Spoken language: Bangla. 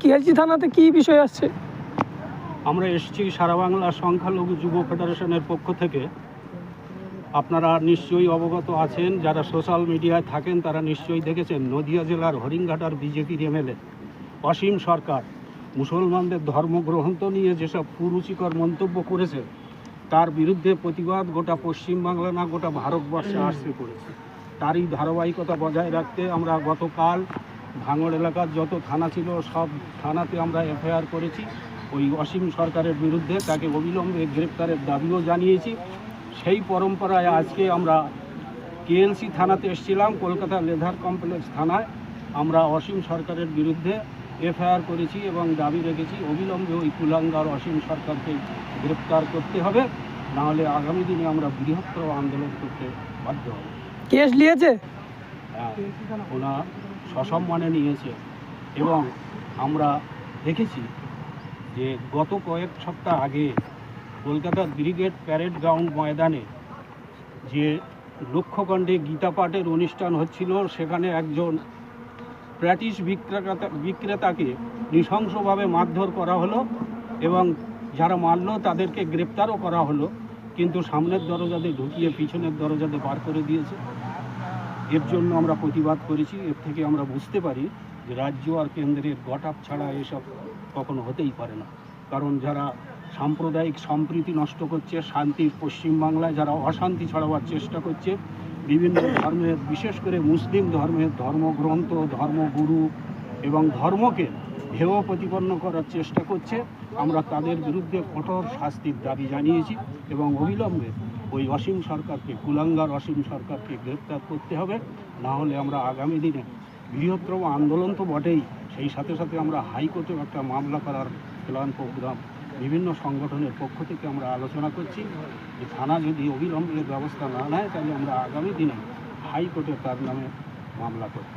কিয়ালচি থানাতে কি বিষয় আসছে? আমরা এসেছি সারা বাংলা সংখ্যালঘু যুব ফেডারেশনের পক্ষ থেকে। আপনারা নিশ্চয়ই অবগত আছেন, যারা সোশ্যাল মিডিয়ায় থাকেন তারা নিশ্চয়ই দেখেছেন নদিয়া জেলার হরিণঘাটার বিজেপির এমএলএ অসীম সরকার মুসলমানদের ধর্মগ্রন্থ নিয়ে যেসব কুরুচিকর মন্তব্য করেছে তার বিরুদ্ধে প্রতিবাদ গোটা পশ্চিমবাংলা না গোটা ভারতবর্ষে আসতে পড়েছে। তারই ধারাবাহিকতা বজায় রাখতে আমরা গতকাল ভাঙড় এলাকার যত থানা ছিল সব থানাতে আমরা এফআইআর করেছি ওই অসীম সরকারের বিরুদ্ধে। তাকে অবিলম্বে গ্রেপ্তারের দাবিও জানিয়েছি। সেই পরম্পরায় আজকে আমরা কেএলসি থানাতে এসেছিলাম, কলকাতা লেদার কমপ্লেক্স থানায়। আমরা অসীম সরকারের বিরুদ্ধে এফআইআর করেছি এবং দাবি রেখেছি অবিলম্বে ওই কুলাঙ্গার অসীম সরকারকে গ্রেপ্তার করতে হবে, নাহলে আগামী দিনে আমরা বৃহত্তর আন্দোলন করতে বাধ্য হব। কেস নিয়েছে? হ্যাঁ, ওনার সসম্মানে নিয়েছে এবং আমরা দেখেছি যে গত কয়েক সপ্তাহ আগে কলকাতার ব্রিগেড প্যারেড গ্রাউন্ড ময়দানে যে লক্ষ্যকণ্ডে গীতা পাঠের অনুষ্ঠান হচ্ছিল, সেখানে একজন প্র্যাটিস বিক্রেতাকে নৃশংসভাবে মারধর করা হলো এবং যারা মারল তাদেরকে গ্রেপ্তারও করা হলো, কিন্তু সামনের দরজাতে ঢুকিয়ে পিছনের দরজাতে বার করে দিয়েছে। এর জন্য আমরা প্রতিবাদ করেছি। এর থেকে আমরা বুঝতে পারি যে রাজ্য আর কেন্দ্রের গটাপ ছাড়া এসব কখনো হতেই পারে না। কারণ যারা সাম্প্রদায়িক সম্প্রীতি নষ্ট করছে, শান্তির পশ্চিমবাংলায় যারা অশান্তি ছড়াবার চেষ্টা করছে, বিভিন্ন ধর্মের বিশেষ করে মুসলিম ধর্মের ধর্মগ্রন্থ, ধর্মগুরু এবং ধর্মকে হেয় প্রতিপন্ন করার চেষ্টা করছে, আমরা তাদের বিরুদ্ধে কঠোর শাস্তির দাবি জানিয়েছি এবং অবিলম্বে ওই অসীম সরকারকে, কুলাঙ্গার অসীম সরকারকে গ্রেপ্তার করতে হবে। না হলে আমরা আগামী দিনে বৃহত্তর আন্দোলন তো বটেই, সেই সাথে সাথে আমরা হাইকোর্টেও একটা মামলা করার প্ল্যান প্রোগ্রাম বিভিন্ন সংগঠনের পক্ষ থেকে আমরা আলোচনা করছি। যে থানা যদি অবিলম্বে ব্যবস্থা না নেয় তাহলে আমরা আগামী দিনে হাইকোর্টে তার নামে মামলা করব।